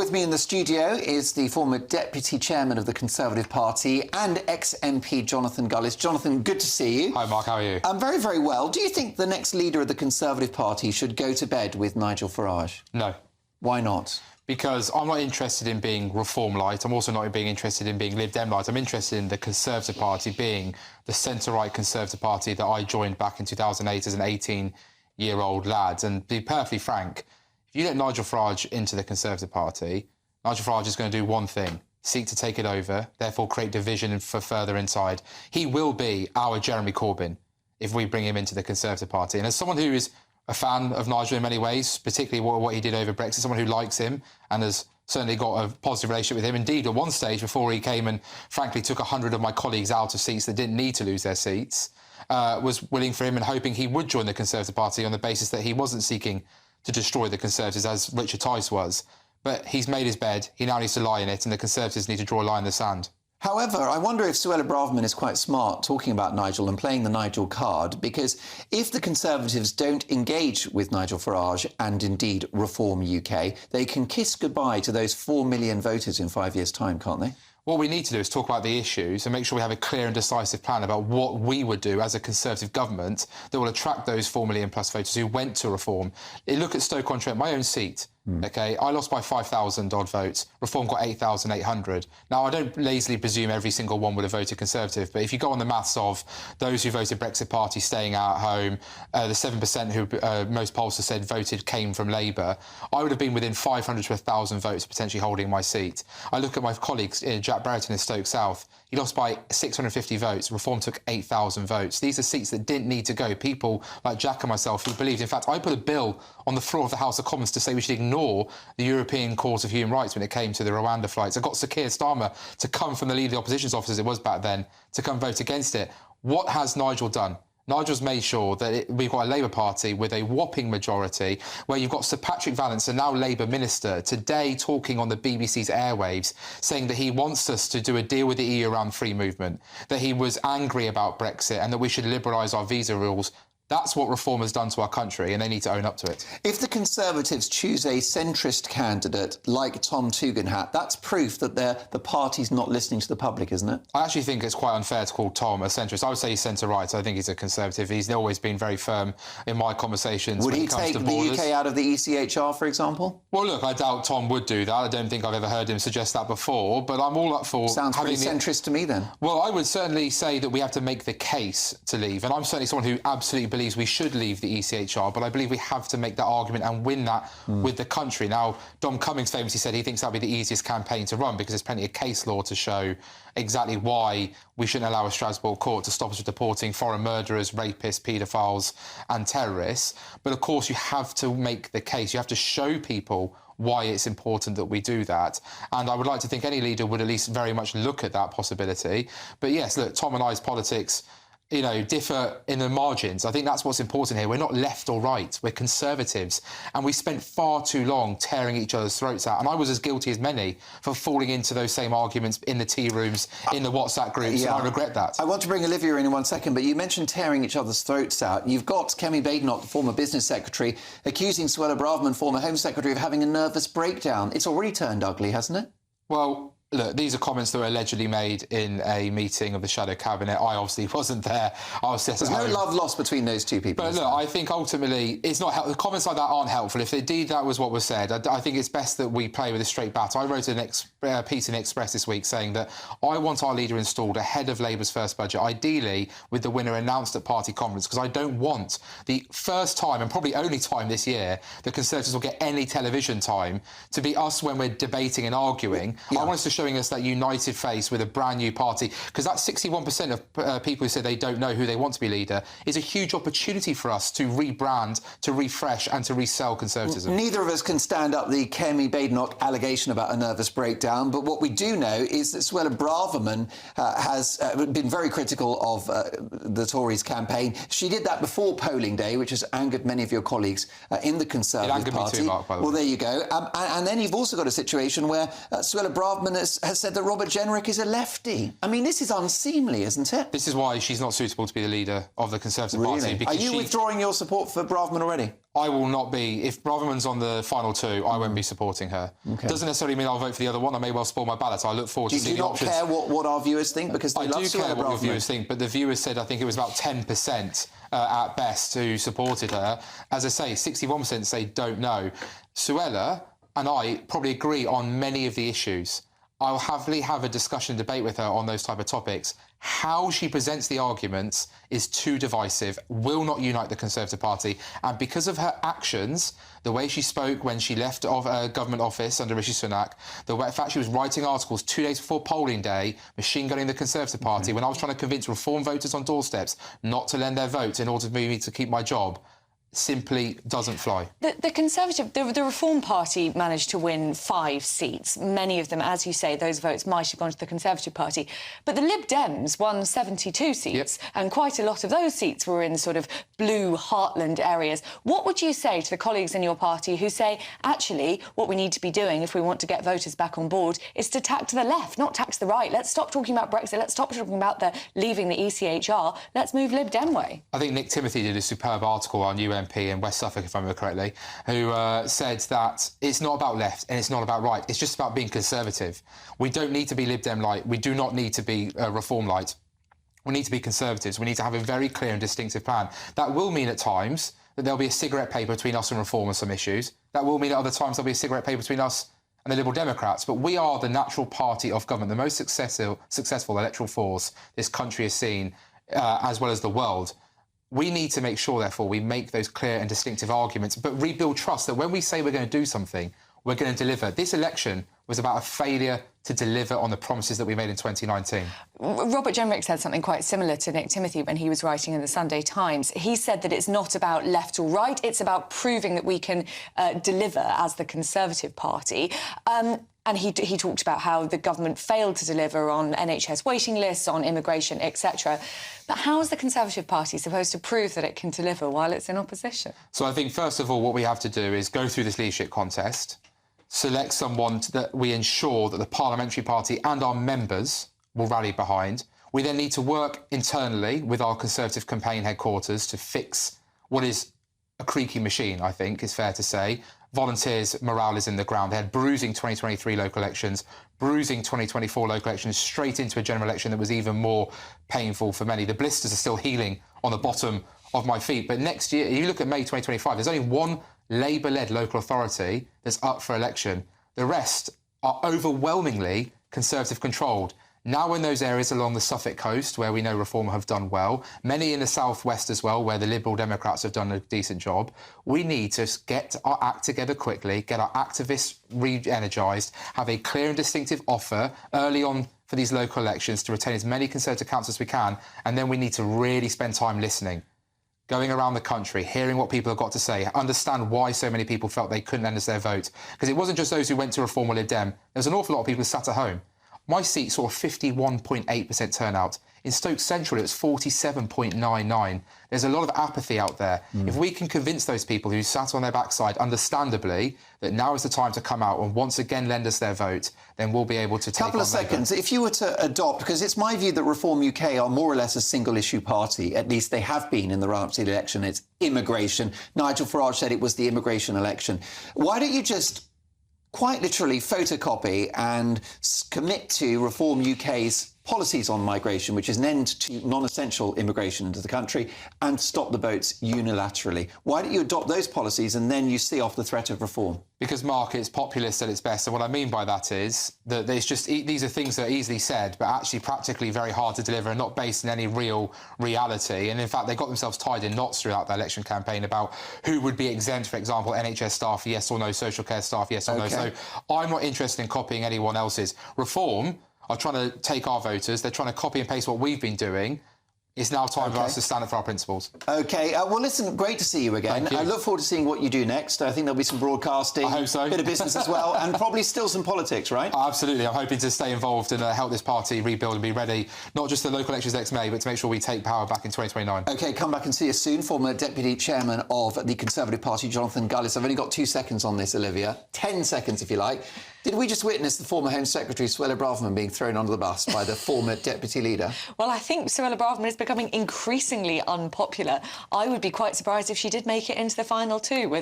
with me in the studio is the former Deputy Chairman of the Conservative Party and ex-MP Jonathan Gullis. Jonathan, good to see you. Hi, Mark. How are you? I'm very, very well. Do you think the next leader of the Conservative Party should go to bed with Nigel Farage? No. Why not? Because I'm not interested in being Reform light. I'm also not being interested in being Lib Dem light. I'm interested in the Conservative Party being the centre-right Conservative Party that I joined back in 2008 as an 18-year-old lad. And to be perfectly frank, if you let Nigel Farage into the Conservative Party, Nigel Farage is going to do one thing: seek to take it over, therefore create division for further inside. He will be our Jeremy Corbyn if we bring him into the Conservative Party. And as someone who is a fan of Nigel in many ways, particularly what he did over Brexit, someone who likes him and has certainly got a positive relationship with him. Indeed, at one stage before he came and, frankly, took 100 of my colleagues out of seats that didn't need to lose their seats, was willing for him and hoping he would join the Conservative Party on the basis that he wasn't seeking to destroy the Conservatives, as Richard Tice was. But he's made his bed, he now needs to lie in it, and the Conservatives need to draw a line in the sand. However, I wonder if Suella Braverman is quite smart talking about Nigel and playing the Nigel card, because if the Conservatives don't engage with Nigel Farage and indeed Reform UK, they can kiss goodbye to those 4 million voters in 5 years' time, can't they? What we need to do is talk about the issues and make sure we have a clear and decisive plan about what we would do as a Conservative government that will attract those 4 million plus voters who went to Reform. Look at Stoke-on-Trent, my own seat. OK, I lost by 5,000 odd votes. Reform got 8,800. Now, I don't lazily presume every single one would have voted Conservative, but if you go on the maths of those who voted Brexit Party staying out at home, the 7% who most pollsters said voted came from Labour, I would have been within 500 to 1,000 votes potentially holding my seat. I look at my colleagues, Jack Brereton in Stoke South. He lost by 650 votes. Reform took 8,000 votes. These are seats that didn't need to go. People like Jack and myself who believed, in fact, I put a bill on the floor of the House of Commons to say we should ignore the European Court of Human Rights when it came to the Rwanda flights. I got Sir Keir Starmer to come from the leader of the opposition's office, it was back then, to come vote against it. What has Nigel done? Nigel's made sure that we've got a Labour Party with a whopping majority, where you've got Sir Patrick Vallance, a now Labour minister, today talking on the BBC's airwaves, saying that he wants us to do a deal with the EU around free movement, that he was angry about Brexit and that we should liberalise our visa rules. That's what Reform has done to our country, and they need to own up to it. If the Conservatives choose a centrist candidate like Tom Tugendhat, that's proof that the party's not listening to the public, isn't it? I actually think it's quite unfair to call Tom a centrist. I would say he's centre-right. I think he's a Conservative. He's always been very firm in my conversations Would when he it comes take to the borders. UK out of the ECHR, for example? Well, look, I doubt Tom would do that. I don't think I've ever heard him suggest that before, but I'm all up for... Sounds pretty centrist to me, then. Well, I would certainly say that we have to make the case to leave, and I'm certainly someone who absolutely believes we should leave the ECHR, but I believe we have to make that argument and win that with the country. Now, Dom Cummings famously said he thinks that'll be the easiest campaign to run because there's plenty of case law to show exactly why we shouldn't allow a Strasbourg court to stop us from deporting foreign murderers, rapists, paedophiles and terrorists. But, of course, you have to make the case. You have to show people why it's important that we do that. And I would like to think any leader would at least very much look at that possibility. But, yes, look, Tom and I's politics, you know, differ in the margins. I think that's what's important here. We're not left or right. We're Conservatives. And we spent far too long tearing each other's throats out. And I was as guilty as many for falling into those same arguments in the tea rooms, in the WhatsApp groups, and I regret that. I want to bring Olivia in 1 second, but you mentioned tearing each other's throats out. You've got Kemi Badenoch, the former business secretary, accusing Suella Braverman, former Home Secretary, of having a nervous breakdown. It's already turned ugly, hasn't it? Well, look, these are comments that were allegedly made in a meeting of the Shadow Cabinet. I obviously wasn't there. I was just There's no love lost between those two people. But look, I think ultimately it's not helpful. Comments like that aren't helpful. If indeed that was what was said, I think it's best that we play with a straight bat. I wrote a piece in Express this week saying that I want our leader installed ahead of Labour's first budget, ideally with the winner announced at party conference, because I don't want the first time, and probably only time this year, the Conservatives will get any television time to be us when we're debating and arguing. I want us to showing us that united face with a brand new party, because that 61% of people who say they don't know who they want to be leader is a huge opportunity for us to rebrand, to refresh and to resell Conservatism. Neither of us can stand up the Kemi Badenoch allegation about a nervous breakdown, but what we do know is that Suella Braverman has been very critical of the Tories' campaign. She did that before polling day, which has angered many of your colleagues in the Conservative Party. It angered me too, Mark, by the way. Well, there you go. And then you've also got a situation where Suella Braverman has said that Robert Jenrick is a lefty. I mean, this is unseemly, isn't it? This is why she's not suitable to be the leader of the Conservative Party. Are you withdrawing your support for Braverman already? I will not be, if Braverman's on the final two, I won't be supporting her. Okay. Doesn't necessarily mean I'll vote for the other one. I may well spoil my ballot. I look forward to seeing the options. Do you not care what our viewers think? Because they love I do care Suella what your Braverman. viewers think, but the viewers said I think it was about 10% at best who supported her. As I say, 61% say don't know. Suella and I probably agree on many of the issues. I'll happily have a discussion, debate with her on those type of topics. How she presents the arguments is too divisive, will not unite the Conservative Party. And because of her actions, the way she spoke when she left government office under Rishi Sunak, the fact she was writing articles 2 days before polling day, machine gunning the Conservative Party, when I was trying to convince Reform voters on doorsteps not to lend their vote in order for me to keep my job, simply doesn't fly. The Conservative, the Reform Party managed to win 5 seats. Many of them, as you say, those votes might have gone to the Conservative Party. But the Lib Dems won 72 seats, and quite a lot of those seats were in sort of blue heartland areas. What would you say to the colleagues in your party who say, actually, what we need to be doing if we want to get voters back on board is to tack to the left, not tack to the right? Let's stop talking about Brexit. Let's stop talking about leaving the ECHR. Let's move Lib Dem way. I think Nick Timothy did a superb article on UMP in West Suffolk, if I remember correctly, who said that it's not about left and it's not about right. It's just about being Conservative. We don't need to be Lib Dem light. We do not need to be Reform light. We need to be Conservatives. We need to have a very clear and distinctive plan. That will mean at times that there'll be a cigarette paper between us and Reform on some issues. That will mean at other times there'll be a cigarette paper between us and the Liberal Democrats. But we are the natural party of government, the most successful electoral force this country has seen, as well as the world. We need to make sure, therefore, we make those clear and distinctive arguments, but rebuild trust that when we say we're going to do something, we're going to deliver. This election was about a failure to deliver on the promises that we made in 2019. Robert Jenrick said something quite similar to Nick Timothy when he was writing in the Sunday Times. He said that it's not about left or right, it's about proving that we can deliver as the Conservative Party. And he talked about how the government failed to deliver on NHS waiting lists, on immigration, etc. But how is the Conservative Party supposed to prove that it can deliver while it's in opposition? So I think, first of all, what we have to do is go through this leadership contest, select someone that we ensure that the parliamentary party and our members will rally behind. We then need to work internally with our Conservative campaign headquarters to fix what is a creaky machine, I think, is fair to say. Volunteers' morale is in the ground. They had bruising 2023 local elections, bruising 2024 local elections, straight into a general election that was even more painful for many. The blisters are still healing on the bottom of my feet. But next year, if you look at May 2025, there's only one Labour-led local authority that's up for election. The rest are overwhelmingly Conservative-controlled. Now in those areas along the Suffolk coast, where we know Reform have done well, many in the southwest as well, where the Liberal Democrats have done a decent job, we need to get our act together quickly, get our activists re-energised, have a clear and distinctive offer early on for these local elections to retain as many Conservative councils as we can, and then we need to really spend time listening, going around the country, hearing what people have got to say, understand why so many people felt they couldn't lend us their vote. Because it wasn't just those who went to Reform or Lib Dem. There's an awful lot of people who sat at home. My seat saw a 51.8% turnout. In Stoke Central, it was 47.99. There's a lot of apathy out there. If we can convince those people who sat on their backside, understandably, that now is the time to come out and once again lend us their vote, then we'll be able to take on Couple of seconds. If you were to adopt, because it's my view that Reform UK are more or less a single-issue party, at least they have been in the run-up to the election, it's immigration. Nigel Farage said it was the immigration election. Why don't you just quite literally photocopy and commit to Reform UK's policies on migration, which is an end to non-essential immigration into the country, and stop the boats unilaterally? Why don't you adopt those policies and then you see off the threat of reform? Because, Mark, it's populist at its best. And what I mean by that is that it's just these are things that are easily said, but actually practically very hard to deliver and not based in any real reality. And in fact, they got themselves tied in knots throughout the election campaign about who would be exempt, for example, NHS staff, yes or no, social care staff, yes or no. So I'm not interested in copying anyone else's. Reform are trying to take our voters. They're trying to copy and paste what we've been doing. It's now time for us to stand up for our principles. OK. Well, listen, great to see you again. I look forward to seeing what you do next. I think there'll be some broadcasting. I hope so. A bit of business as well, and probably still some politics, right? Absolutely. I'm hoping to stay involved and help this party rebuild and be ready, not just for the local elections next May, but to make sure we take power back in 2029. OK, come back and see us soon. Former Deputy Chairman of the Conservative Party, Jonathan Gullis. I've only got 2 seconds on this, Olivia. 10 seconds, if you like. Did we just witness the former Home Secretary, Suella Braverman, being thrown under the bus by the former Deputy Leader? Well, I think Suella Braverman is becoming increasingly unpopular. I would be quite surprised if she did make it into the final two with